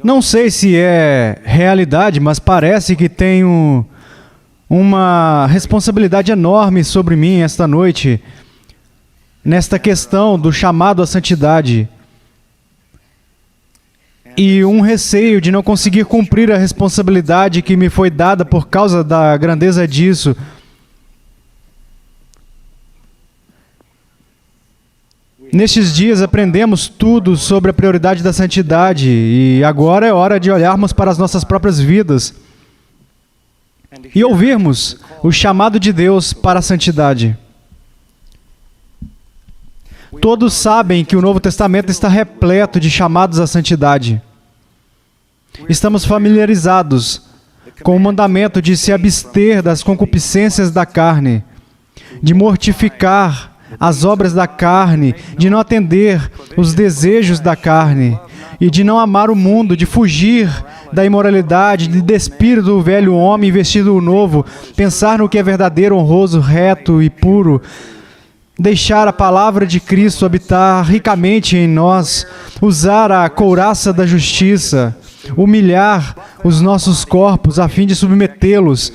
Não sei se é realidade, mas parece que tenho uma responsabilidade enorme sobre mim esta noite, nesta questão do chamado à santidade. E um receio de não conseguir cumprir a responsabilidade que me foi dada por causa da grandeza disso. Nestes dias aprendemos tudo sobre a prioridade da santidade e agora é hora de olharmos para as nossas próprias vidas e ouvirmos o chamado de Deus para a santidade. Todos sabem que o Novo Testamento está repleto de chamados à santidade. Estamos familiarizados com o mandamento de se abster das concupiscências da carne, de mortificar as obras da carne, de não atender os desejos da carne e de não amar o mundo, de fugir da imoralidade, de despir do velho homem e vestir do novo, pensar no que é verdadeiro, honroso, reto e puro, deixar a palavra de Cristo habitar ricamente em nós, usar a couraça da justiça, humilhar os nossos corpos a fim de submetê-los,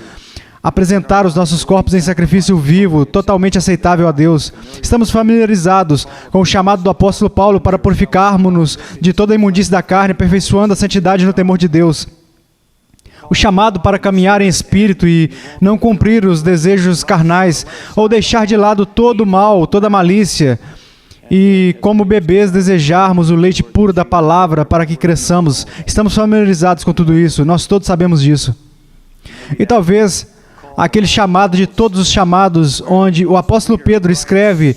apresentar os nossos corpos em sacrifício vivo, totalmente aceitável a Deus. Estamos familiarizados com o chamado do apóstolo Paulo para purificarmos-nos de toda a imundície da carne, aperfeiçoando a santidade no temor de Deus. O chamado para caminhar em espírito e não cumprir os desejos carnais, ou deixar de lado todo o mal, toda a malícia, e como bebês desejarmos o leite puro da palavra para que cresçamos. Estamos familiarizados com tudo isso, nós todos sabemos disso. E talvez aquele chamado de todos os chamados, onde o apóstolo Pedro escreve,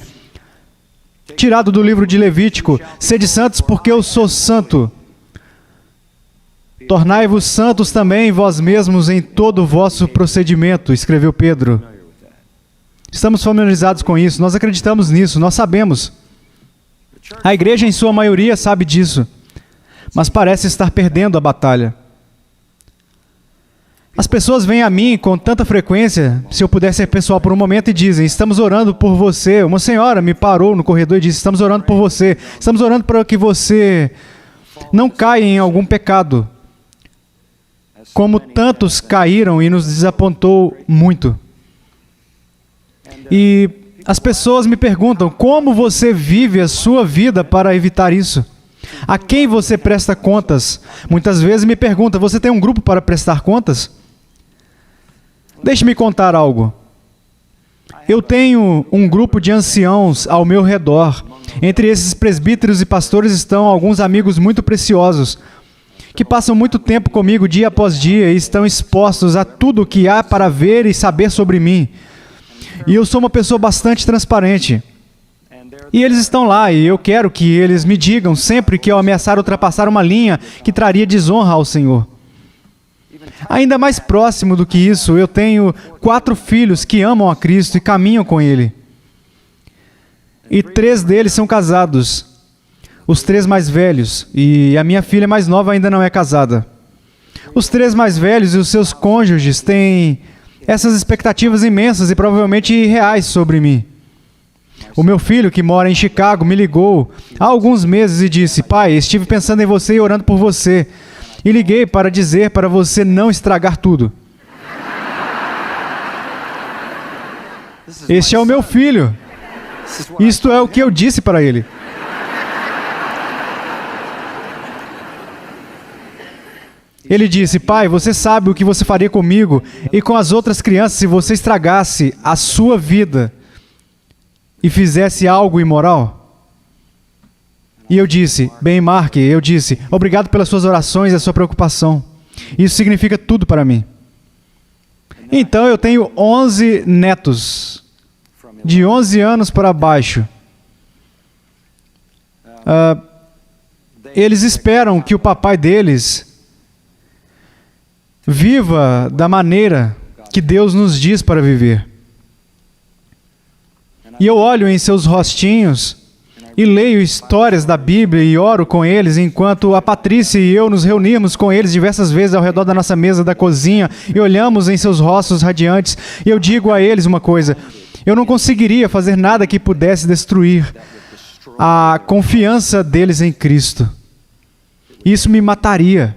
tirado do livro de Levítico, sede santos porque eu sou santo. Tornai-vos santos também vós mesmos em todo o vosso procedimento, escreveu Pedro. Estamos familiarizados com isso, nós acreditamos nisso, nós sabemos. A igreja em sua maioria sabe disso, mas parece estar perdendo a batalha. As pessoas vêm a mim com tanta frequência, se eu puder ser pessoal por um momento, e dizem, estamos orando por você. Uma senhora me parou no corredor e disse, estamos orando por você. Estamos orando para que você não caia em algum pecado, como tantos caíram e nos desapontou muito. E as pessoas me perguntam, como você vive a sua vida para evitar isso? A quem você presta contas? Muitas vezes me perguntam, você tem um grupo para prestar contas? Deixe-me contar algo. Eu tenho um grupo de anciãos ao meu redor. Entre esses presbíteros e pastores estão alguns amigos muito preciosos, que passam muito tempo comigo dia após dia e estão expostos a tudo o que há para ver e saber sobre mim. E eu sou uma pessoa bastante transparente. E eles estão lá e eu quero que eles me digam sempre que eu ameaçar ultrapassar uma linha que traria desonra ao Senhor. Ainda mais próximo do que isso, eu tenho 4 filhos que amam a Cristo e caminham com Ele. E 3 deles são casados. Os 3 mais velhos, e a minha filha mais nova ainda não é casada. Os 3 mais velhos e os seus cônjuges têm essas expectativas imensas e provavelmente irreais sobre mim. O meu filho, que mora em Chicago, me ligou há alguns meses e disse, pai, estive pensando em você e orando por você. E liguei para dizer para você não estragar tudo. Este é o meu filho. Isto é o que eu disse para ele. Ele disse, pai, você sabe o que você faria comigo e com as outras crianças se você estragasse a sua vida e fizesse algo imoral? E eu disse, bem, Mark, obrigado pelas suas orações e a sua preocupação. Isso significa tudo para mim. Então eu tenho 11 netos, de 11 anos para baixo. Eles esperam que o papai deles viva da maneira que Deus nos diz para viver. E eu olho em seus rostinhos e leio histórias da Bíblia e oro com eles, enquanto a Patrícia e eu nos reunimos com eles diversas vezes ao redor da nossa mesa da cozinha e olhamos em seus rostos radiantes. E eu digo a eles uma coisa, eu não conseguiria fazer nada que pudesse destruir a confiança deles em Cristo. Isso me mataria.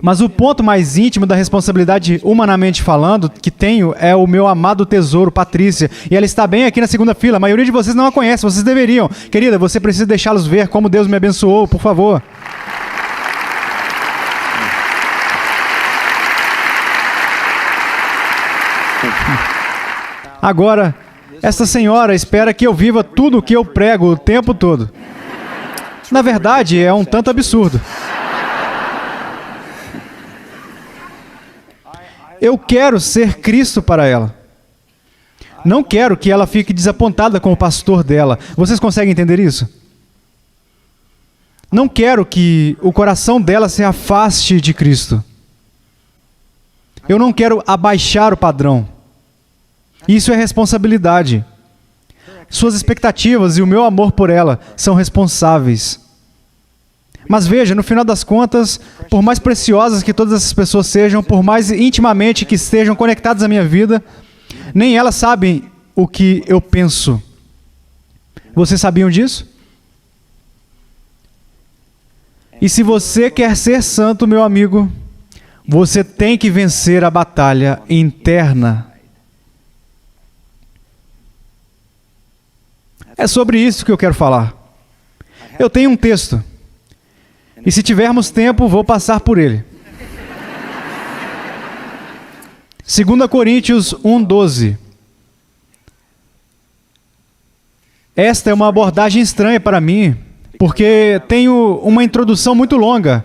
Mas o ponto mais íntimo da responsabilidade, humanamente falando, que tenho é o meu amado tesouro, Patrícia. E ela está bem aqui na segunda fila. A maioria de vocês não a conhece, vocês deveriam. Querida, você precisa deixá-los ver como Deus me abençoou, por favor. Agora, essa senhora espera que eu viva tudo o que eu prego o tempo todo. Na verdade, é um tanto absurdo. Eu quero ser Cristo para ela. Não quero que ela fique desapontada com o pastor dela. Vocês conseguem entender isso? Não quero que o coração dela se afaste de Cristo. Eu não quero abaixar o padrão. Isso é responsabilidade. Suas expectativas e o meu amor por ela são responsáveis. Mas veja, no final das contas, por mais preciosas que todas essas pessoas sejam, por mais intimamente que estejam conectadas à minha vida, nem elas sabem o que eu penso. Vocês sabiam disso? E se você quer ser santo, meu amigo, você tem que vencer a batalha interna. É sobre isso que eu quero falar. Eu tenho um texto. E se tivermos tempo, vou passar por ele. 2 Coríntios 1:12. Esta é uma abordagem estranha para mim, porque tenho uma introdução muito longa,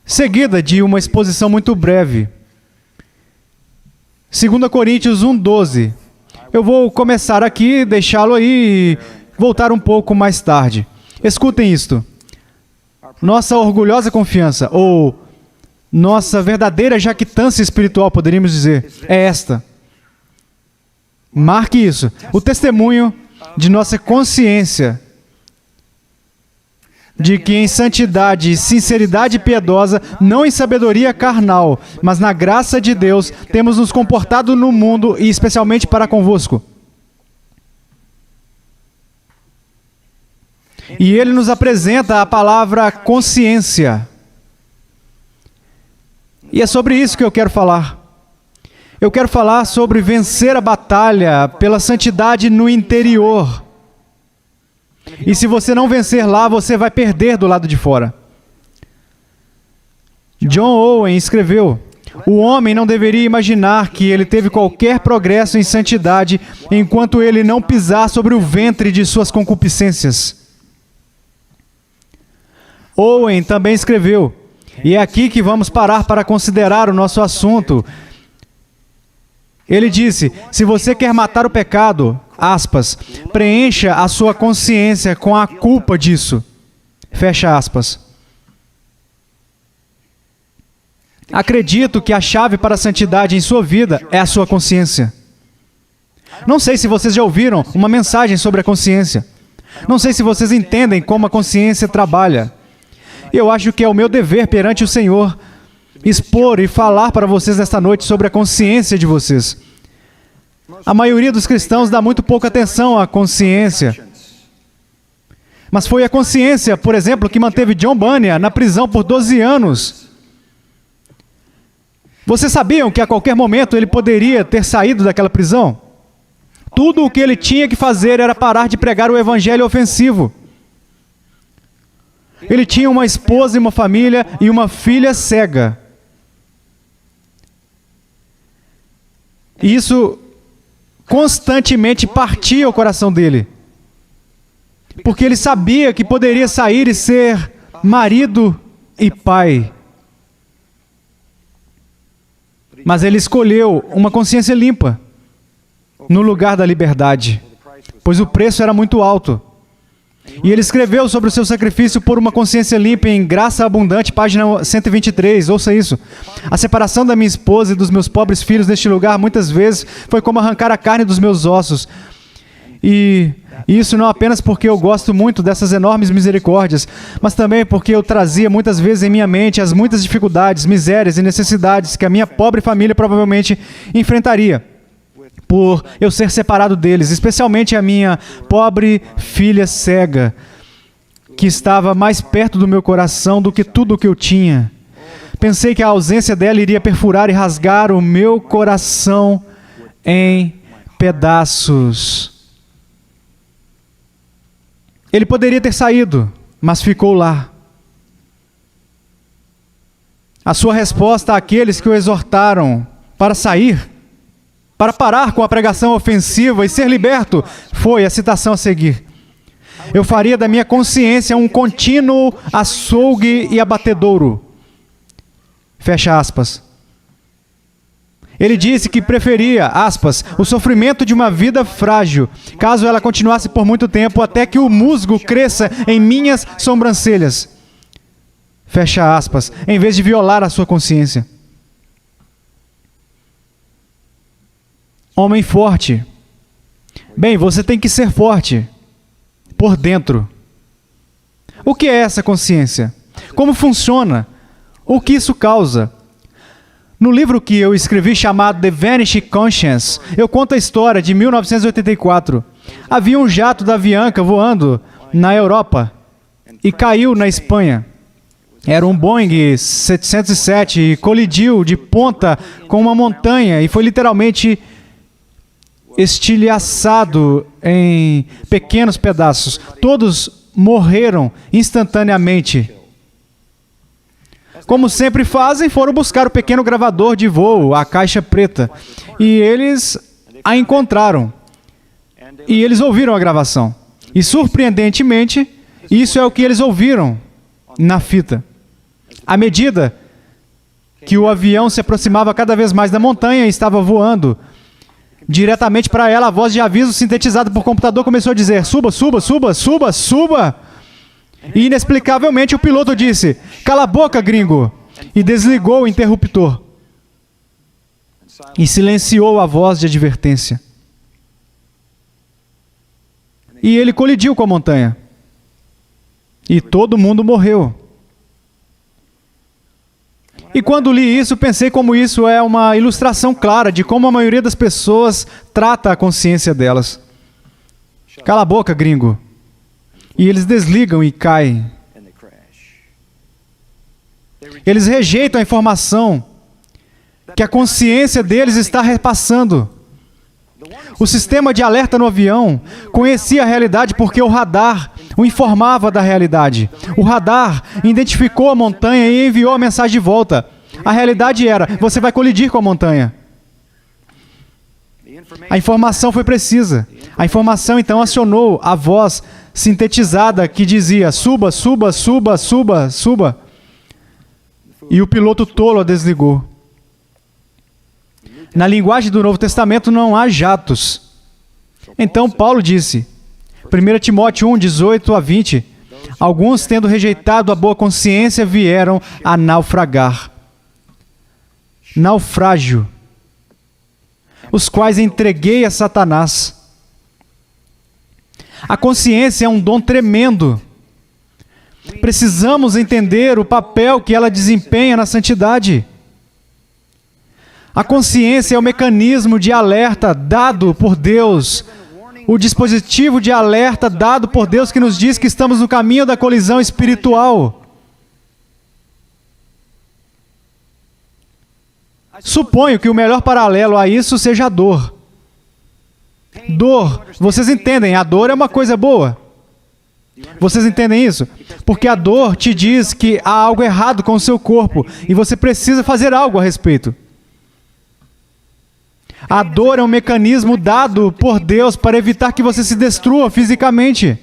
seguida de uma exposição muito breve. 2 Coríntios 1:12. Eu vou começar aqui, deixá-lo aí e voltar um pouco mais tarde. Escutem isto. Nossa orgulhosa confiança, ou nossa verdadeira jactância espiritual, poderíamos dizer, é esta. Marque isso. O testemunho de nossa consciência de que em santidade e sinceridade piedosa, não em sabedoria carnal, mas na graça de Deus, temos nos comportado no mundo e especialmente para convosco. E ele nos apresenta a palavra consciência. E é sobre isso que eu quero falar. Eu quero falar sobre vencer a batalha pela santidade no interior. E se você não vencer lá, você vai perder do lado de fora. John Owen escreveu: o homem não deveria imaginar que ele teve qualquer progresso em santidade enquanto ele não pisar sobre o ventre de suas concupiscências. Owen também escreveu, e é aqui que vamos parar para considerar o nosso assunto. Ele disse: se você quer matar o pecado, aspas, preencha a sua consciência com a culpa disso. Fecha aspas. Acredito que a chave para a santidade em sua vida é a sua consciência. Não sei se vocês já ouviram uma mensagem sobre a consciência. Não sei se vocês entendem como a consciência trabalha. Eu acho que é o meu dever perante o Senhor expor e falar para vocês nesta noite sobre a consciência de vocês. A maioria dos cristãos dá muito pouca atenção à consciência. Mas foi a consciência, por exemplo, que manteve John Bunyan na prisão por 12 anos. Vocês sabiam que a qualquer momento ele poderia ter saído daquela prisão? Tudo o que ele tinha que fazer era parar de pregar o evangelho ofensivo. Ele tinha uma esposa e uma família e uma filha cega. E isso constantemente partia o coração dele. Porque ele sabia que poderia sair e ser marido e pai. Mas ele escolheu uma consciência limpa no lugar da liberdade, pois o preço era muito alto. E ele escreveu sobre o seu sacrifício por uma consciência limpa em Graça Abundante, página 123, ouça isso. A separação da minha esposa e dos meus pobres filhos neste lugar, muitas vezes, foi como arrancar a carne dos meus ossos. E isso não apenas porque eu gosto muito dessas enormes misericórdias, mas também porque eu trazia muitas vezes em minha mente as muitas dificuldades, misérias e necessidades que a minha pobre família provavelmente enfrentaria por eu ser separado deles, especialmente a minha pobre filha cega, que estava mais perto do meu coração do que tudo o que eu tinha. Pensei que a ausência dela iria perfurar e rasgar o meu coração em pedaços. Ele poderia ter saído, mas ficou lá. A sua resposta àqueles que o exortaram para sair, para parar com a pregação ofensiva e ser liberto, foi a citação a seguir: eu faria da minha consciência um contínuo açougue e abatedouro. Fecha aspas. Ele disse que preferia, aspas, o sofrimento de uma vida frágil, caso ela continuasse por muito tempo, até que o musgo cresça em minhas sobrancelhas. Fecha aspas, em vez de violar a sua consciência. Homem forte. Bem, você tem que ser forte por dentro. O que é essa consciência? Como funciona? O que isso causa? No livro que eu escrevi chamado The Vanished Conscience, eu conto a história de 1984. Havia um jato da Avianca voando na Europa e caiu na Espanha. Era um Boeing 707 e colidiu de ponta com uma montanha e foi literalmente estilhaçado em pequenos pedaços. Todos morreram instantaneamente. Como sempre fazem, foram buscar o pequeno gravador de voo, a caixa preta, e eles a encontraram. E eles ouviram a gravação. E, surpreendentemente, isso é o que eles ouviram na fita. À medida que o avião se aproximava cada vez mais da montanha e estava voando diretamente para ela, a voz de aviso sintetizada por computador começou a dizer: suba, suba, suba, suba, suba. E inexplicavelmente o piloto disse: cala a boca, gringo, e desligou o interruptor. E silenciou a voz de advertência. E ele colidiu com a montanha. E todo mundo morreu. E quando li isso, pensei como isso é uma ilustração clara de como a maioria das pessoas trata a consciência delas. Cala a boca, gringo. E eles desligam e caem. Eles rejeitam a informação que a consciência deles está repassando. O sistema de alerta no avião conhecia a realidade porque o radar o informava da realidade. O radar identificou a montanha e enviou a mensagem de volta. A realidade era: você vai colidir com a montanha. A informação foi precisa. A informação então acionou a voz sintetizada que dizia: suba, suba, suba, suba, suba. E o piloto tolo a desligou. Na linguagem do Novo Testamento não há jatos. Então Paulo disse, 1 Timóteo 1, 18 a 20, alguns, tendo rejeitado a boa consciência, vieram a naufragar. Naufrágio. Os quais entreguei a Satanás. A consciência é um dom tremendo. Precisamos entender o papel que ela desempenha na santidade. A consciência é o mecanismo de alerta dado por Deus, o dispositivo de alerta dado por Deus que nos diz que estamos no caminho da colisão espiritual. Suponho que o melhor paralelo a isso seja a dor. Dor, vocês entendem, a dor é uma coisa boa. Vocês entendem isso? Porque a dor te diz que há algo errado com o seu corpo e você precisa fazer algo a respeito. A dor é um mecanismo dado por Deus para evitar que você se destrua fisicamente.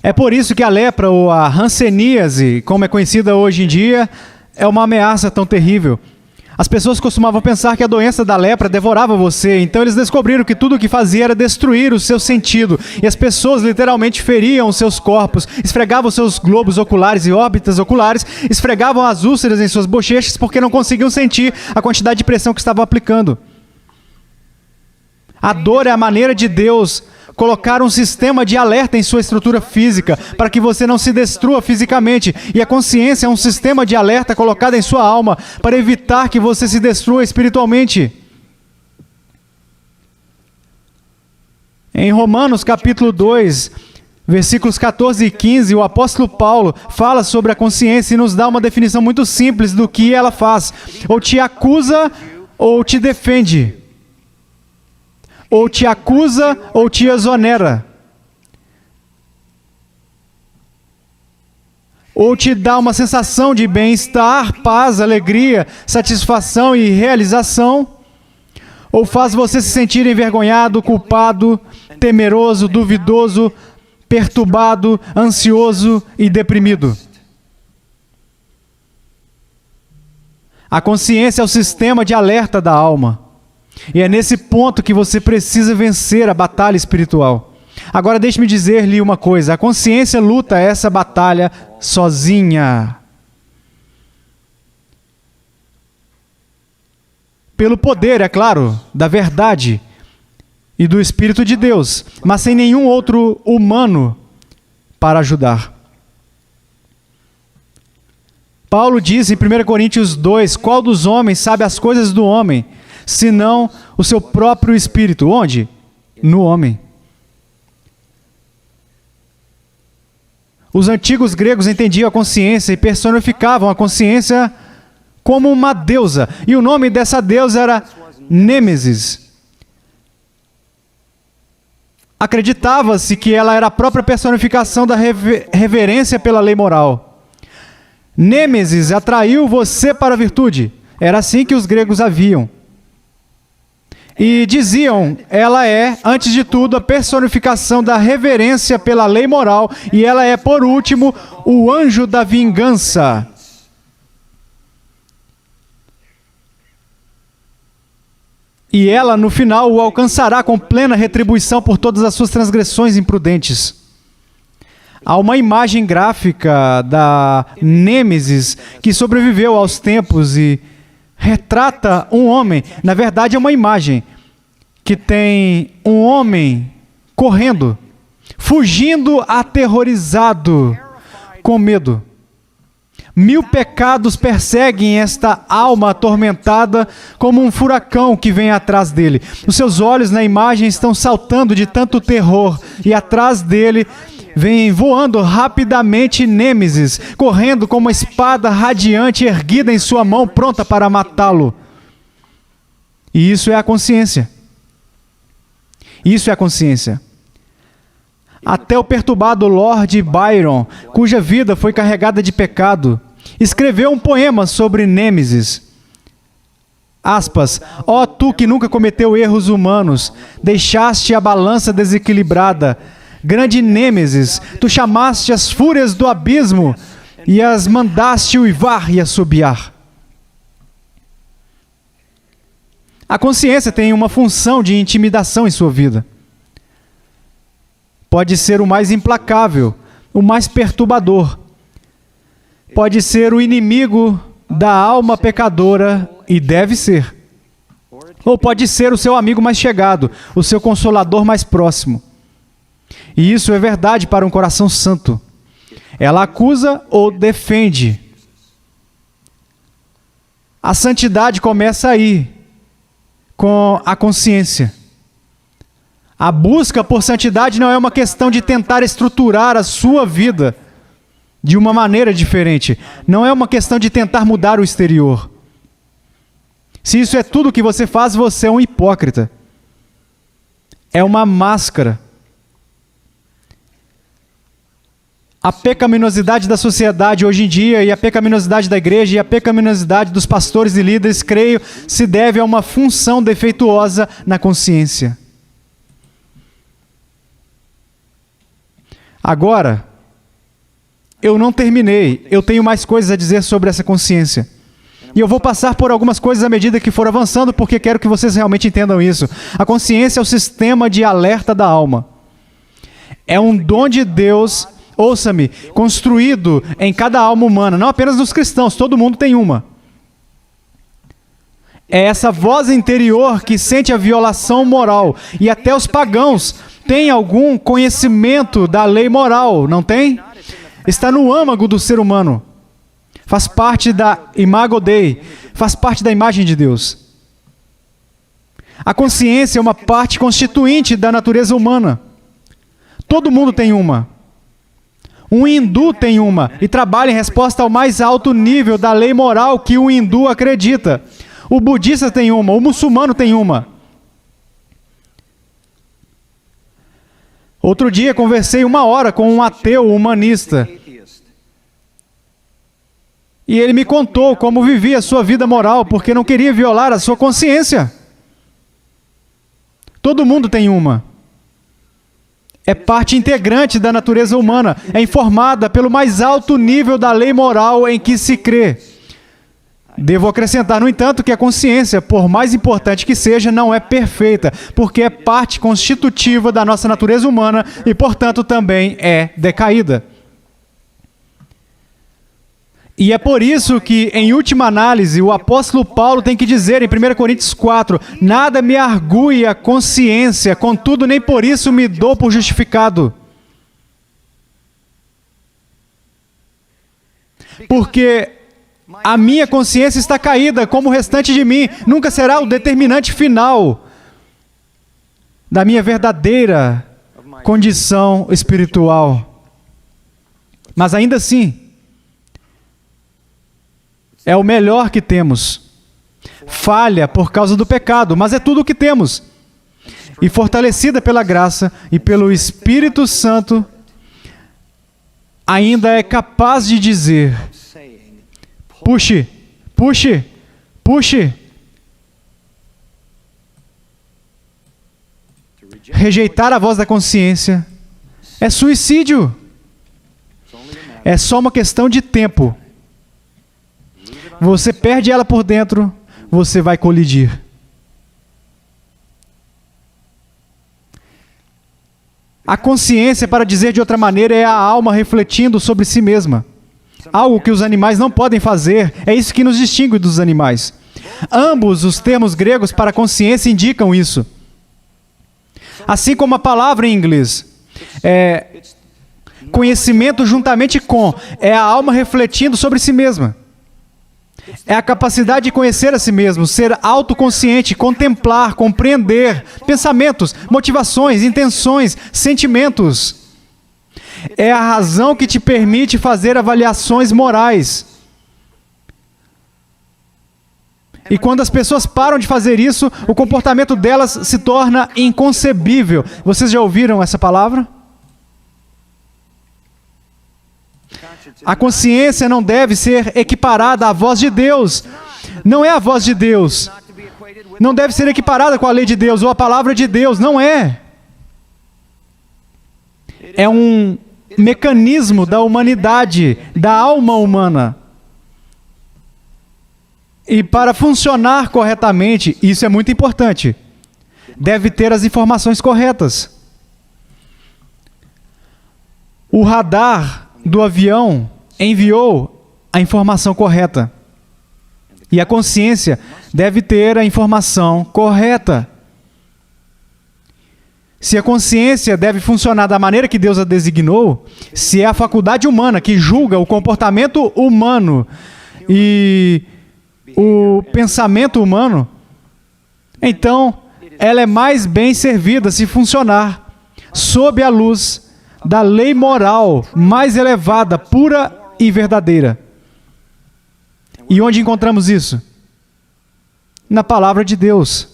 É por isso que a lepra, ou a hanseníase, como é conhecida hoje em dia, é uma ameaça tão terrível. As pessoas costumavam pensar que a doença da lepra devorava você, então eles descobriram que tudo o que fazia era destruir o seu sentido. E as pessoas literalmente feriam os seus corpos, esfregavam seus globos oculares e órbitas oculares, esfregavam as úlceras em suas bochechas porque não conseguiam sentir a quantidade de pressão que estavam aplicando. A dor é a maneira de Deus colocar um sistema de alerta em sua estrutura física para que você não se destrua fisicamente. E a consciência é um sistema de alerta colocado em sua alma para evitar que você se destrua espiritualmente. Em Romanos capítulo 2, Versículos 14 e 15, o apóstolo Paulo fala sobre a consciência e nos dá uma definição muito simples do que ela faz. Ou te acusa ou te defende. Ou te acusa ou te exonera. Ou te dá uma sensação de bem-estar, paz, alegria, satisfação e realização. Ou faz você se sentir envergonhado, culpado, temeroso, duvidoso, perturbado, ansioso e deprimido. A consciência é o sistema de alerta da alma. E é nesse ponto que você precisa vencer a batalha espiritual. Agora deixe-me dizer-lhe uma coisa. A consciência luta essa batalha sozinha. Pelo poder, é claro, da verdade e do Espírito de Deus, mas sem nenhum outro humano para ajudar. Paulo diz em 1 Coríntios 2, qual dos homens sabe as coisas do homem, senão o seu próprio espírito? Onde? No homem. Os antigos gregos entendiam a consciência e personificavam a consciência como uma deusa, e o nome dessa deusa era Nêmesis. Acreditava-se que ela era a própria personificação da reverência pela lei moral. Nêmesis atraiu você para a virtude. Era assim que os gregos a viam. E diziam, ela é, antes de tudo, a personificação da reverência pela lei moral, e ela é, por último, o anjo da vingança. E ela, no final, o alcançará com plena retribuição por todas as suas transgressões imprudentes. Há uma imagem gráfica da Nêmesis que sobreviveu aos tempos e retrata um homem. Na verdade, é uma imagem que tem um homem correndo, fugindo aterrorizado, com medo. 1000 pecados perseguem esta alma atormentada como um furacão que vem atrás dele. Os seus olhos na imagem estão saltando de tanto terror e atrás dele vem voando rapidamente Nêmesis, correndo com uma espada radiante erguida em sua mão, pronta para matá-lo. E isso é a consciência. Isso é a consciência. Até o perturbado Lord Byron, cuja vida foi carregada de pecado, escreveu um poema sobre Nêmesis. Aspas, ó tu que nunca cometeu erros humanos, deixaste a balança desequilibrada, grande Nêmesis, tu chamaste as fúrias do abismo e as mandaste uivar e assobiar. A consciência tem uma função de intimidação em sua vida. Pode ser o mais implacável, o mais perturbador. Pode ser o inimigo da alma pecadora, e deve ser. Ou pode ser o seu amigo mais chegado, o seu consolador mais próximo. E isso é verdade para um coração santo. Ela acusa ou defende. A santidade começa aí, com a consciência. A busca por santidade não é uma questão de tentar estruturar a sua vida de uma maneira diferente. Não é uma questão de tentar mudar o exterior. Se isso é tudo que você faz, você é um hipócrita. É uma máscara. A pecaminosidade da sociedade hoje em dia, e a pecaminosidade da igreja, e a pecaminosidade dos pastores e líderes, creio, se deve a uma função defeituosa na consciência. Agora, eu não terminei. Eu tenho mais coisas a dizer sobre essa consciência. E eu vou passar por algumas coisas à medida que for avançando, porque quero que vocês realmente entendam isso. A consciência é o sistema de alerta da alma. É um dom de Deus, ouça-me, construído em cada alma humana, não apenas nos cristãos, todo mundo tem uma. É essa voz interior que sente a violação moral. E até os pagãos têm algum conhecimento da lei moral, não tem? Está no âmago do ser humano. Faz parte da imago Dei, faz parte da imagem de Deus. A consciência é uma parte constituinte da natureza humana. Todo mundo tem uma. Um hindu tem uma e trabalha em resposta ao mais alto nível da lei moral que o hindu acredita. O budista tem uma, o muçulmano tem uma. Outro dia conversei 1 hora com um ateu humanista. E ele me contou como vivia a sua vida moral porque não queria violar a sua consciência. Todo mundo tem uma. É parte integrante da natureza humana. É informada pelo mais alto nível da lei moral em que se crê. Devo acrescentar, no entanto, que a consciência, por mais importante que seja, não é perfeita, porque é parte constitutiva da nossa natureza humana e, portanto, também é decaída. E é por isso que, em última análise, o apóstolo Paulo tem que dizer em 1 Coríntios 4, nada me argue a consciência, contudo nem por isso me dou por justificado. Porque a minha consciência está caída, como o restante de mim, nunca será o determinante final da minha verdadeira condição espiritual. Mas ainda assim, é o melhor que temos. Falha por causa do pecado, mas é tudo o que temos. E fortalecida pela graça e pelo Espírito Santo, ainda é capaz de dizer: puxe, puxe, puxe. Rejeitar a voz da consciência é suicídio. É só uma questão de tempo. Você perde ela por dentro, você vai colidir. A consciência, para dizer de outra maneira, é a alma refletindo sobre si mesma. Algo que os animais não podem fazer, é isso que nos distingue dos animais. Ambos os termos gregos para consciência indicam isso. Assim como a palavra em inglês é conhecimento juntamente com, é a alma refletindo sobre si mesma. É a capacidade de conhecer a si mesmo, ser autoconsciente, contemplar, compreender pensamentos, motivações, intenções, sentimentos. É a razão que te permite fazer avaliações morais. E quando as pessoas param de fazer isso, o comportamento delas se torna inconcebível. Vocês já ouviram essa palavra? A consciência não deve ser equiparada à voz de Deus. Não é a voz de Deus. Não deve ser equiparada com a lei de Deus ou a palavra de Deus. Não é. É um mecanismo da humanidade, da alma humana. E para funcionar corretamente, isso é muito importante, deve ter as informações corretas. O radar do avião enviou a informação correta. E a consciência deve ter a informação correta. Se a consciência deve funcionar da maneira que Deus a designou, se é a faculdade humana que julga o comportamento humano e o pensamento humano, então ela é mais bem servida se funcionar sob a luz da lei moral mais elevada, pura e verdadeira. E onde encontramos isso? Na palavra de Deus.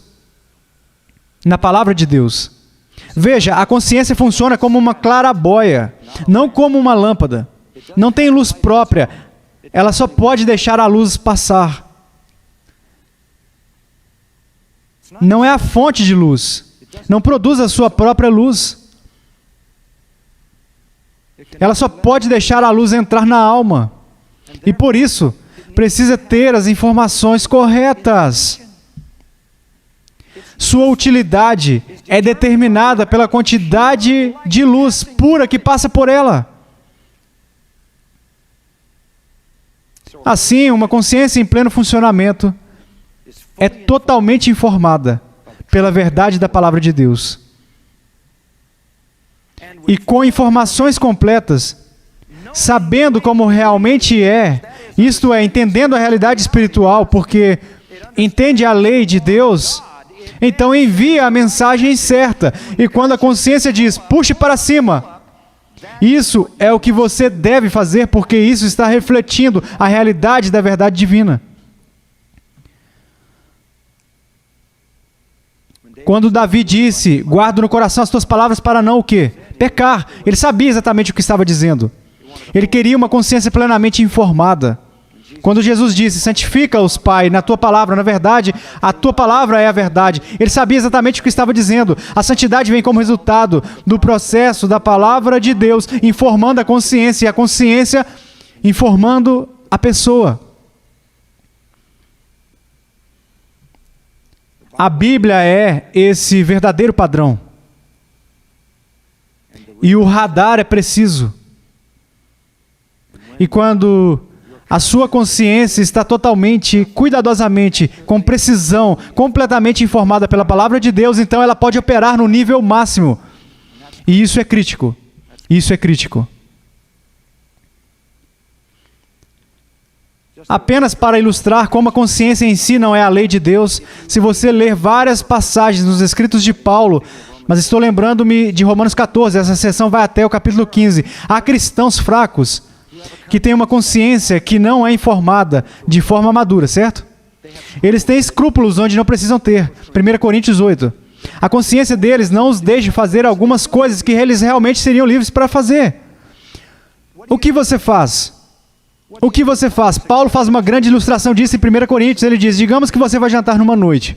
Na palavra de Deus. Veja, a consciência funciona como uma claraboia, não como uma lâmpada. Não tem luz própria. Ela só pode deixar a luz passar. Não é a fonte de luz. Não produz a sua própria luz. Ela só pode deixar a luz entrar na alma. E por isso, precisa ter as informações corretas. Sua utilidade é determinada pela quantidade de luz pura que passa por ela. Assim, uma consciência em pleno funcionamento é totalmente informada pela verdade da palavra de Deus. E com informações completas, sabendo como realmente é, isto é, entendendo a realidade espiritual, porque entende a lei de Deus, então envia a mensagem certa. E quando a consciência diz, puxe para cima, Isso é o que você deve fazer, porque isso está refletindo a realidade da verdade divina. Quando Davi disse, guardo no coração as tuas palavras para não o quê? Pecar. Ele sabia exatamente o que estava dizendo. Ele queria uma consciência plenamente informada. Quando Jesus disse, santifica-os, Pai, na tua palavra, na verdade, a tua palavra é a verdade. Ele sabia exatamente o que estava dizendo. A santidade vem como resultado do processo da palavra de Deus, informando a consciência, e a consciência informando a pessoa. A Bíblia é esse verdadeiro padrão. E o radar é preciso. E quando a sua consciência está totalmente, cuidadosamente, com precisão, completamente informada pela palavra de Deus, então ela pode operar no nível máximo. E isso é crítico. Isso é crítico. Apenas para ilustrar como a consciência em si não é a lei de Deus, se você ler várias passagens nos escritos de Paulo, mas estou lembrando-me de Romanos 14, essa seção vai até o capítulo 15. Há cristãos fracos que têm uma consciência que não é informada de forma madura, certo? Eles têm escrúpulos onde não precisam ter. 1 Coríntios 8. A consciência deles não os deixa fazer algumas coisas que eles realmente seriam livres para fazer. O que você faz? O que você faz? Paulo faz uma grande ilustração disso em 1 Coríntios. Ele diz, digamos que você vai jantar numa noite.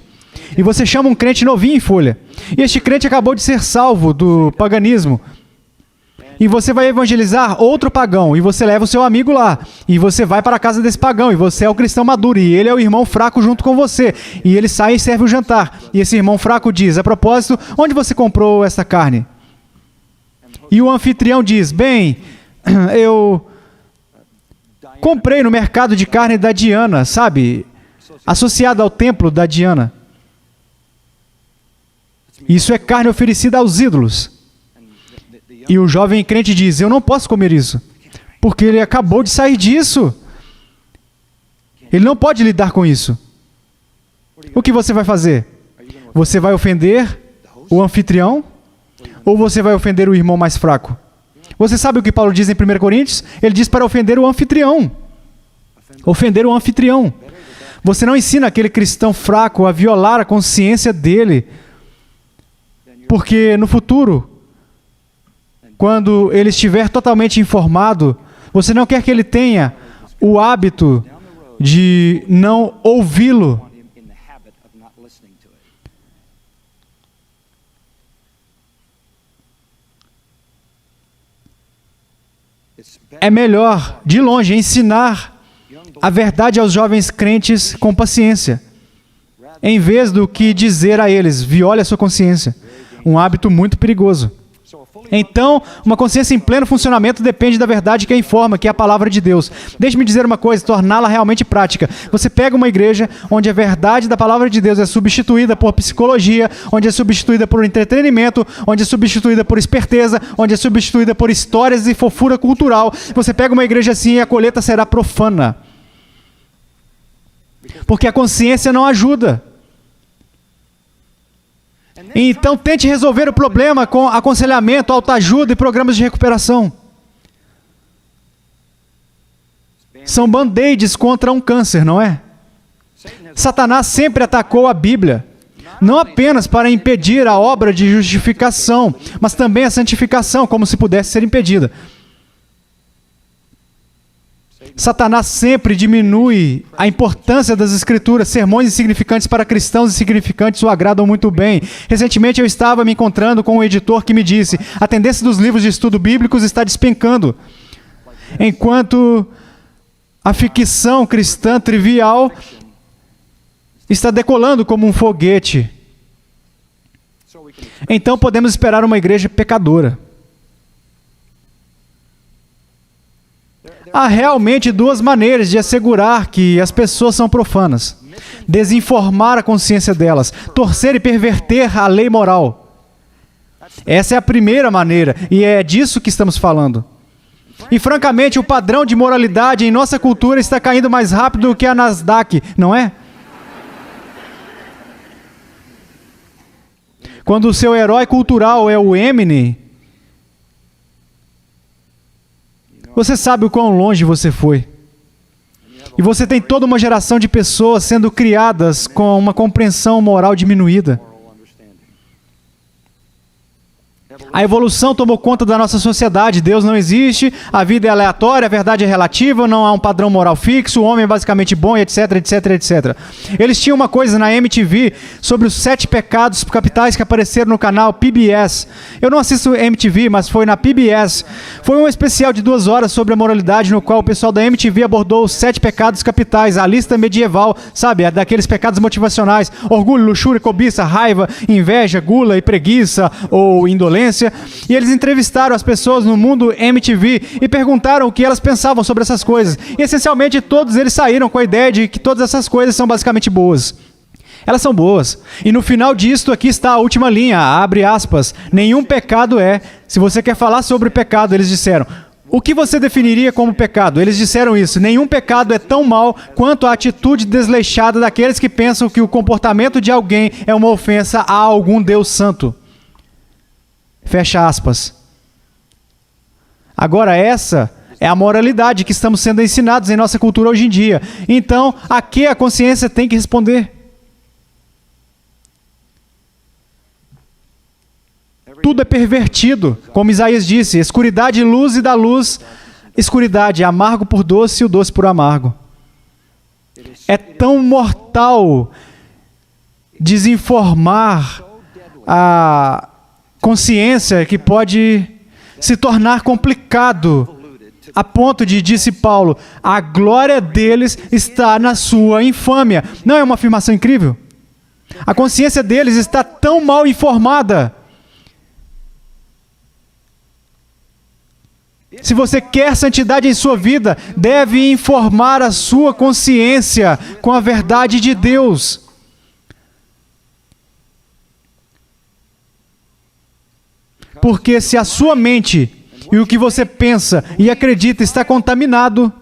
E você chama um crente novinho em folha. E este crente acabou de ser salvo do paganismo. E você vai evangelizar outro pagão. E você leva o seu amigo lá. E você vai para a casa desse pagão. E você é o cristão maduro. E ele é o irmão fraco junto com você. E ele sai e serve o jantar. E esse irmão fraco diz, a propósito, onde você comprou essa carne? E o anfitrião diz, bem, eu comprei no mercado de carne da Diana, sabe? Associada ao templo da Diana. Isso é carne oferecida aos ídolos. E o jovem crente diz, eu não posso comer isso, porque ele acabou de sair disso. Ele não pode lidar com isso. O que você vai fazer? Você vai ofender o anfitrião? Ou você vai ofender o irmão mais fraco? Você sabe o que Paulo diz em 1 Coríntios? Ele diz para ofender o anfitrião. Ofender o anfitrião. Você não ensina aquele cristão fraco a violar a consciência dele. Porque no futuro, quando ele estiver totalmente informado, você não quer que ele tenha o hábito de não ouvi-lo. É melhor, de longe, ensinar a verdade aos jovens crentes com paciência, em vez do que dizer a eles, viole a sua consciência. Um hábito muito perigoso. Então, uma consciência em pleno funcionamento depende da verdade que a informa, que é a palavra de Deus. Deixe-me dizer uma coisa, torná-la realmente prática. Você pega uma igreja onde a verdade da palavra de Deus é substituída por psicologia, onde é substituída por entretenimento, onde é substituída por esperteza, onde é substituída por histórias e fofura cultural. Você pega uma igreja assim e a colheita será profana. Porque a consciência não ajuda. Então tente resolver o problema com aconselhamento, autoajuda e programas de recuperação. São band-aids contra um câncer, não é? Satanás sempre atacou a Bíblia, não apenas para impedir a obra de justificação, mas também a santificação, como se pudesse ser impedida. Satanás sempre diminui a importância das Escrituras. Sermões insignificantes para cristãos insignificantes o agradam muito bem. Recentemente eu estava me encontrando com um editor que me disse, a tendência dos livros de estudo bíblicos está despencando, enquanto a ficção cristã trivial está decolando como um foguete. Então podemos esperar uma igreja pecadora. Há realmente duas maneiras de assegurar que as pessoas são profanas. Desinformar a consciência delas, torcer e perverter a lei moral. Essa é a primeira maneira, e é disso que estamos falando. E francamente, o padrão de moralidade em nossa cultura está caindo mais rápido do que a Nasdaq, não é? Quando o seu herói cultural é o Eminem, Você sabe o quão longe você foi. E você tem toda uma geração de pessoas sendo criadas com uma compreensão moral diminuída. A evolução tomou conta da nossa sociedade. Deus não existe, a vida é aleatória, a verdade é relativa, não há um padrão moral fixo, o homem é basicamente bom, etc, etc, etc. Eles tinham uma coisa na MTV sobre os 7 pecados capitais que apareceram no canal PBS. Eu não assisto MTV, mas foi na PBS. Foi um especial de 2 horas sobre a moralidade, no qual o pessoal da MTV abordou os 7 pecados capitais, a lista medieval, sabe, daqueles pecados motivacionais: orgulho, luxúria, cobiça, raiva, inveja, gula e preguiça ou indolência. E eles entrevistaram as pessoas no mundo MTV e perguntaram o que elas pensavam sobre essas coisas. E essencialmente todos eles saíram com a ideia de que todas essas coisas são basicamente boas. Elas são boas. E no final disto aqui está a última linha, abre aspas: nenhum pecado é. Se você quer falar sobre pecado, eles disseram, o que você definiria como pecado? Eles disseram isso: nenhum pecado é tão mau quanto a atitude desleixada daqueles que pensam que o comportamento de alguém é uma ofensa a algum Deus santo. Fecha aspas. Agora essa é a moralidade que estamos sendo ensinados em nossa cultura hoje em dia. Então, a que a consciência tem que responder? Tudo é pervertido, como Isaías disse: escuridade e luz, e da luz escuridade, amargo por doce e o doce por amargo. É tão mortal desinformar a consciência que pode se tornar complicado, a ponto de, disse Paulo, a glória deles está na sua infâmia. Não é uma afirmação incrível? A consciência deles está tão mal informada. Se você quer santidade em sua vida, deve informar a sua consciência com a verdade de Deus. Porque se a sua mente e o que você pensa e acredita está contaminado,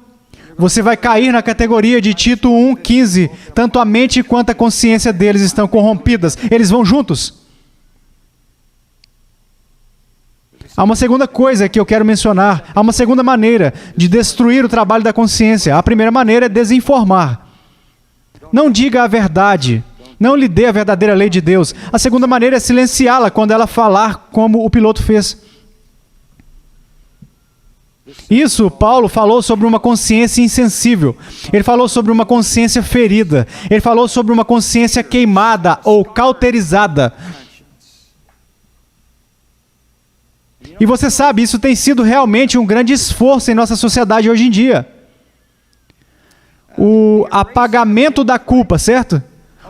você vai cair na categoria de Tito 1,15. Tanto a mente quanto a consciência deles estão corrompidas. Eles vão juntos. Há uma segunda coisa que eu quero mencionar. Há uma segunda maneira de destruir o trabalho da consciência. A primeira maneira é desinformar. Não diga a verdade. Não lhe dê a verdadeira lei de Deus. A segunda maneira é silenciá-la quando ela falar como o piloto fez. Isso, Paulo falou sobre uma consciência insensível. Ele falou sobre uma consciência ferida. Ele falou sobre uma consciência queimada ou cauterizada. E você sabe, isso tem sido realmente um grande esforço em nossa sociedade hoje em dia. O apagamento da culpa, certo?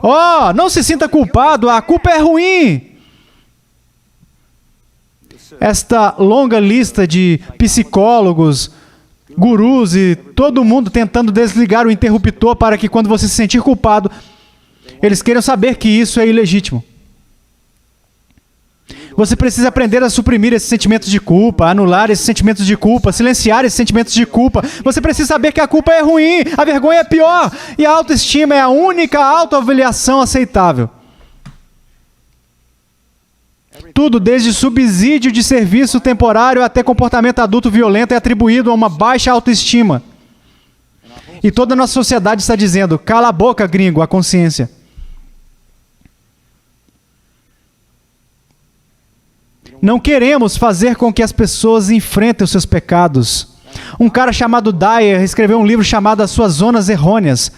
Oh, não se sinta culpado, a culpa é ruim. Esta longa lista de psicólogos, gurus e todo mundo tentando desligar o interruptor para que quando você se sentir culpado, eles queiram saber que isso é ilegítimo. Você precisa aprender a suprimir esses sentimentos de culpa, anular esses sentimentos de culpa, silenciar esses sentimentos de culpa. Você precisa saber que a culpa é ruim, a vergonha é pior, e a autoestima é a única autoavaliação aceitável. Tudo, desde subsídio de serviço temporário até comportamento adulto violento, é atribuído a uma baixa autoestima. E toda a nossa sociedade está dizendo, cala a boca, gringo, a consciência. Não queremos fazer com que as pessoas enfrentem os seus pecados. Um cara chamado Dyer escreveu um livro chamado As Suas Zonas Errôneas.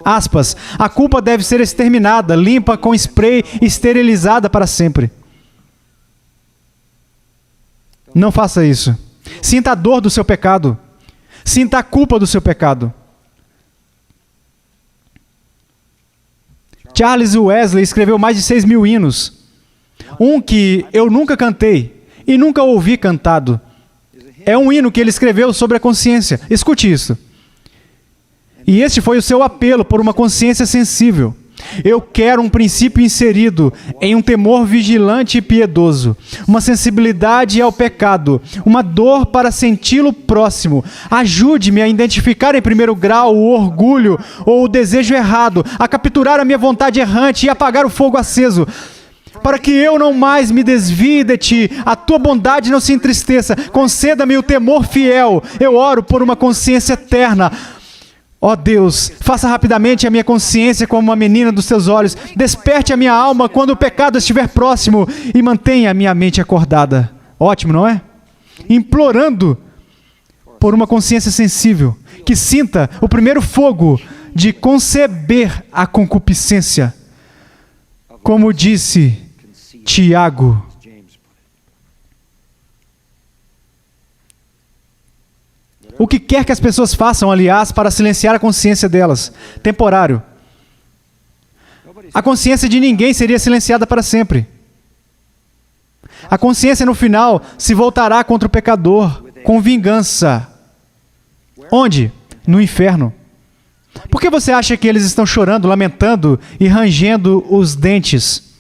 Aspas, a culpa deve ser exterminada, limpa com spray e esterilizada para sempre. Não faça isso. Sinta a dor do seu pecado. Sinta a culpa do seu pecado. Charles Wesley escreveu mais de 6.000 hinos. Um que eu nunca cantei e nunca ouvi cantado. É um hino que ele escreveu sobre a consciência. Escute isso. E este foi o seu apelo por uma consciência sensível. Eu quero um princípio inserido em um temor vigilante e piedoso, uma sensibilidade ao pecado, uma dor para senti-lo próximo. Ajude-me a identificar em primeiro grau o orgulho ou o desejo errado, a capturar a minha vontade errante e apagar o fogo aceso. para que eu não mais me desvie de ti, a tua bondade não se entristeça, conceda-me o temor fiel, eu oro por uma consciência eterna. Ó Deus, faça rapidamente a minha consciência como uma menina dos teus olhos, desperte a minha alma quando o pecado estiver próximo e mantenha a minha mente acordada. Ótimo, não é? Implorando por uma consciência sensível, que sinta o primeiro fogo de conceber a concupiscência. Como disse Tiago, o que quer que as pessoas façam, aliás, para silenciar a consciência delas, temporário. A consciência de ninguém seria silenciada para sempre. A consciência, no final, se voltará contra o pecador, com vingança. Onde? No inferno. Por que você acha que eles estão chorando, lamentando e rangendo os dentes?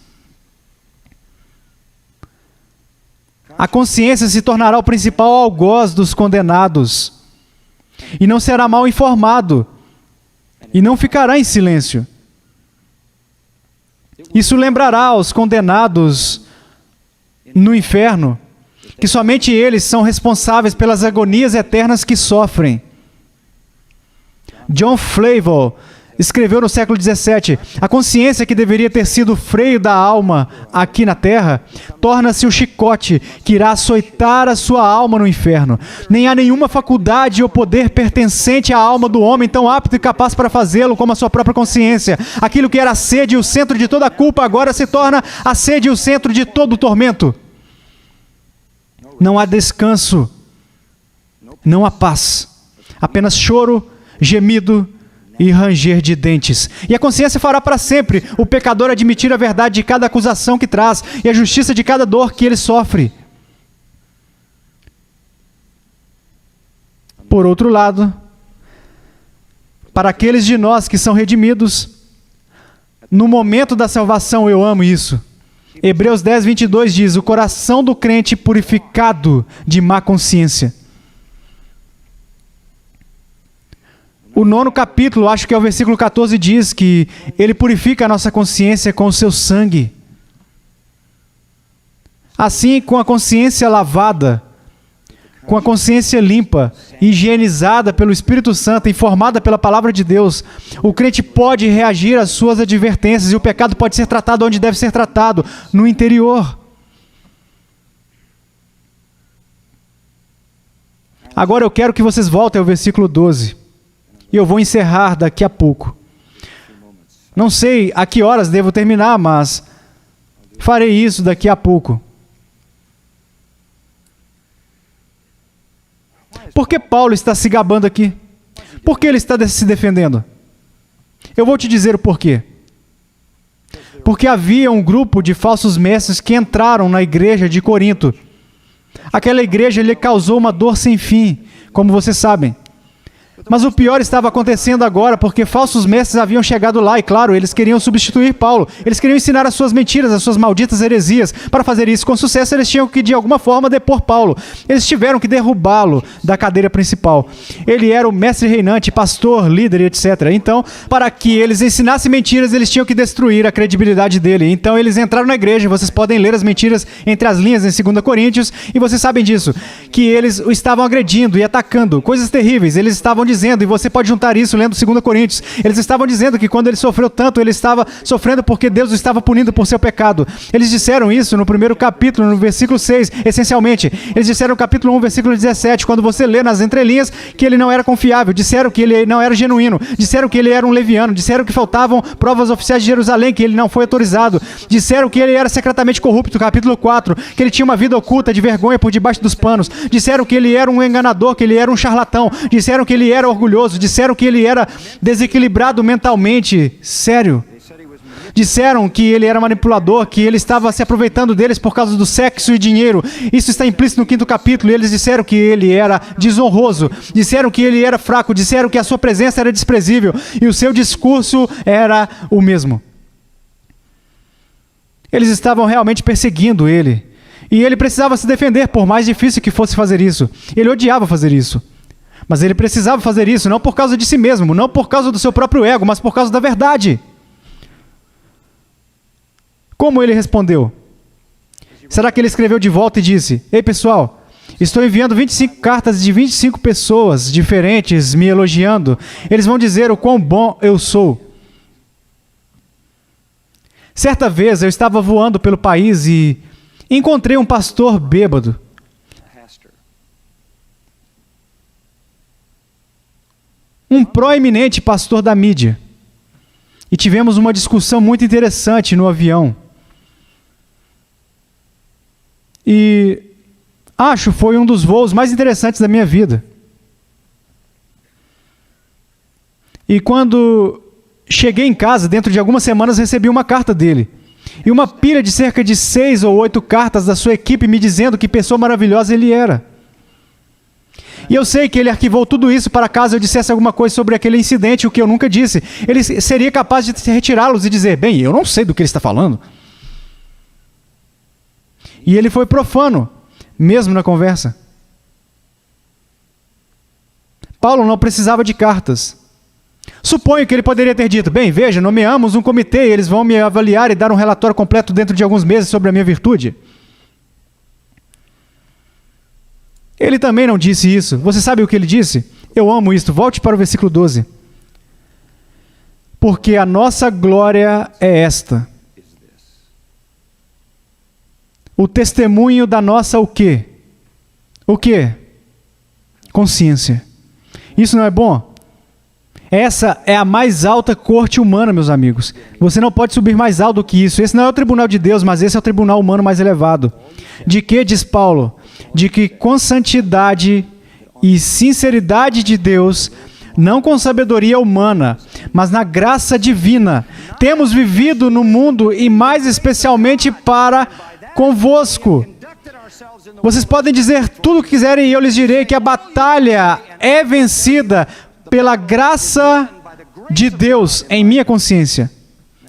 A consciência se tornará o principal algoz dos condenados. E não será mal informado. E não ficará em silêncio. Isso lembrará aos condenados no inferno que somente eles são responsáveis pelas agonias eternas que sofrem. John Flavel escreveu no século XVII, a consciência que deveria ter sido o freio da alma aqui na terra, torna-se o chicote que irá açoitar a sua alma no inferno. Nem há nenhuma faculdade ou poder pertencente à alma do homem tão apto e capaz para fazê-lo como a sua própria consciência. Aquilo que era a sede e o centro de toda a culpa agora se torna a sede e o centro de todo o tormento. Não há descanso, não há paz, apenas choro, gemido e ranger de dentes. E a consciência fará para sempre o pecador admitir a verdade de cada acusação que traz e a justiça de cada dor que ele sofre. Por outro lado, para aqueles de nós que são redimidos, no momento da salvação, eu amo isso. Hebreus 10, 22 diz, o coração do crente purificado de má consciência. O 9º capítulo, acho que é o versículo 14, diz que ele purifica a nossa consciência com o seu sangue. Assim, com a consciência lavada, com a consciência limpa, higienizada pelo Espírito Santo, informada pela palavra de Deus, o crente pode reagir às suas advertências e o pecado pode ser tratado onde deve ser tratado, no interior. Agora eu quero que vocês voltem ao versículo 12. E eu vou encerrar daqui a pouco. Não sei a que horas devo terminar, mas farei isso daqui a pouco. Por que Paulo está se gabando aqui? Por que ele está se defendendo? Eu vou te dizer o porquê. Porque havia um grupo de falsos mestres que entraram na igreja de Corinto. Aquela igreja lhe causou uma dor sem fim, como vocês sabem. Mas o pior estava acontecendo agora, porque falsos mestres haviam chegado lá e, claro, eles queriam substituir Paulo. Eles queriam ensinar as suas mentiras, as suas malditas heresias. Para fazer isso com sucesso, eles tinham que, de alguma forma, depor Paulo. Eles tiveram que derrubá-lo da cadeira principal. Ele era o mestre reinante, pastor, líder, etc. Então, para que eles ensinassem mentiras, eles tinham que destruir a credibilidade dele. Então, eles entraram na igreja. Vocês podem ler as mentiras entre as linhas em 2 Coríntios, e vocês sabem disso, que eles o estavam agredindo e atacando. Coisas terríveis. Eles estavam dizendo, e você pode juntar isso lendo 2 Coríntios, eles estavam dizendo que quando ele sofreu tanto, ele estava sofrendo porque Deus o estava punindo por seu pecado. Eles disseram isso no primeiro capítulo, no versículo 6, essencialmente. Eles disseram no capítulo 1, versículo 17, quando você lê nas entrelinhas, que ele não era confiável, disseram que ele não era genuíno, disseram que ele era um leviano, disseram que faltavam provas oficiais de Jerusalém, que ele não foi autorizado, disseram que ele era secretamente corrupto, capítulo 4, que ele tinha uma vida oculta de vergonha por debaixo dos panos, disseram que ele era um enganador, que ele era um charlatão, disseram que ele era orgulhoso, disseram que ele era desequilibrado mentalmente, sério. Disseram que ele era manipulador, que ele estava se aproveitando deles por causa do sexo e dinheiro. Isso está implícito no 5º capítulo. E eles disseram que ele era desonroso, disseram que ele era fraco, disseram que a sua presença era desprezível e o seu discurso era o mesmo. Eles estavam realmente perseguindo ele. E ele precisava se defender, por mais difícil que fosse fazer isso. Ele odiava fazer isso. Mas ele precisava fazer isso, não por causa de si mesmo, não por causa do seu próprio ego, mas por causa da verdade. Como ele respondeu? Será que ele escreveu de volta e disse: ei pessoal, estou enviando 25 cartas de 25 pessoas diferentes me elogiando. Eles vão dizer o quão bom eu sou. Certa vez eu estava voando pelo país e encontrei um pastor bêbado. Um proeminente pastor da mídia. E tivemos uma discussão muito interessante no avião. E acho que foi um dos voos mais interessantes da minha vida. E quando cheguei em casa, dentro de algumas semanas, recebi uma carta dele. E uma pilha de cerca de 6 ou 8 cartas da sua equipe me dizendo que pessoa maravilhosa ele era. E eu sei que ele arquivou tudo isso para caso eu dissesse alguma coisa sobre aquele incidente, o que eu nunca disse. Ele seria capaz de retirá-los e dizer: bem, eu não sei do que ele está falando. E ele foi profano, mesmo na conversa. Paulo não precisava de cartas. Suponho que ele poderia ter dito: bem, veja, nomeamos um comitê e eles vão me avaliar e dar um relatório completo dentro de alguns meses sobre a minha virtude. Ele também não disse isso. Você sabe o que ele disse? Eu amo isto. Volte para o versículo 12. Porque a nossa glória é esta. O testemunho da nossa o quê? O quê? Consciência. Isso não é bom? Essa é a mais alta corte humana, meus amigos. Você não pode subir mais alto do que isso. Esse não é o tribunal de Deus, mas esse é o tribunal humano mais elevado. De que, diz Paulo? De que com santidade e sinceridade de Deus, não com sabedoria humana, mas na graça divina, temos vivido no mundo e mais especialmente para convosco. Vocês podem dizer tudo o que quiserem e eu lhes direi que a batalha é vencida pela graça de Deus em minha consciência.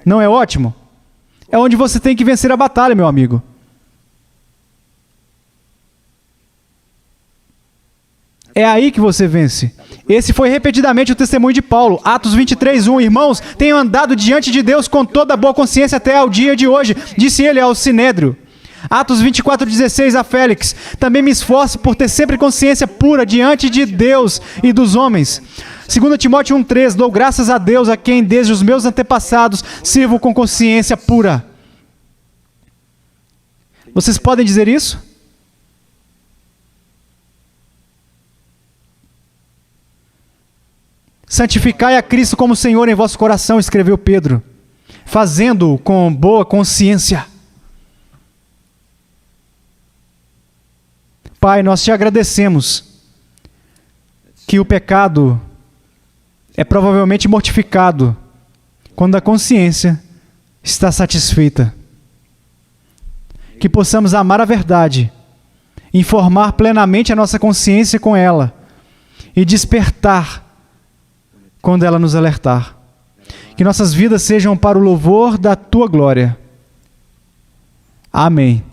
Não é ótimo? É onde você tem que vencer a batalha, meu amigo. É aí que você vence. Esse foi repetidamente o testemunho de Paulo. Atos 23:1. Irmãos, tenho andado diante de Deus com toda boa consciência até ao dia de hoje, disse ele ao Sinédrio. Atos 24:16 a Félix. Também me esforço por ter sempre consciência pura diante de Deus e dos homens. 2 Timóteo 1:3. Dou graças a Deus a quem desde os meus antepassados sirvo com consciência pura. Vocês podem dizer isso? Santificai a Cristo como Senhor em vosso coração, escreveu Pedro, fazendo-o com boa consciência. Pai, nós te agradecemos que o pecado é provavelmente mortificado quando a consciência está satisfeita. Que possamos amar a verdade, informar plenamente a nossa consciência com ela e despertar quando ela nos alertar. Que nossas vidas sejam para o louvor da tua glória. Amém.